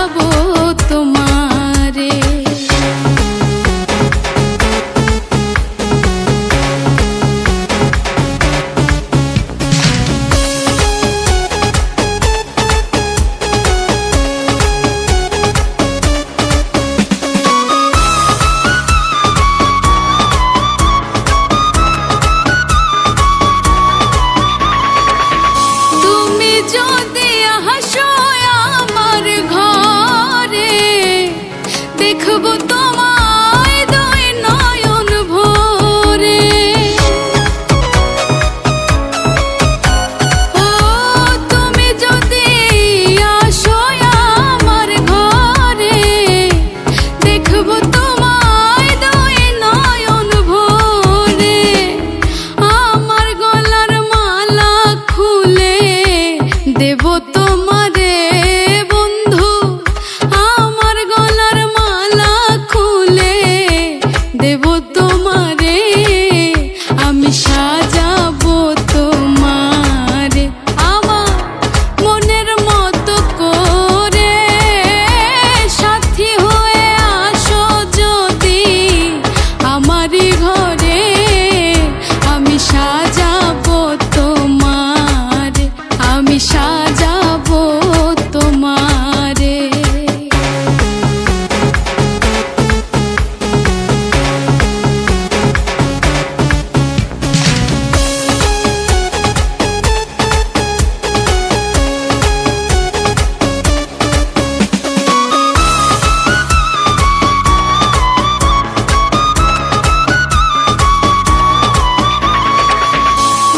সাজাবো তোমারে। যদি হাসো আমার ঘরে, দেখব তোমায় দুই নয়ন ভরে। ও তুমি যদি আসো আমার ঘরে, দেখব তোমায় দুই নয়ন ভরে। আমার গলার মালা খুলে দেব তোমারে বন্ধু, আমার গলার মালা খুলে দেব তোমারে। আমি সাজাবো তোমারে আমার মনের মতো করে। সাথী হয়ে আসো যদি আমারই ঘরে, আমি সাজাবো তোমারে, আমি সাজাবো তোমারে।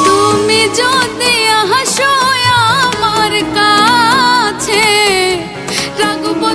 তুমি যদি হাসো আমার কাছে, রাখবো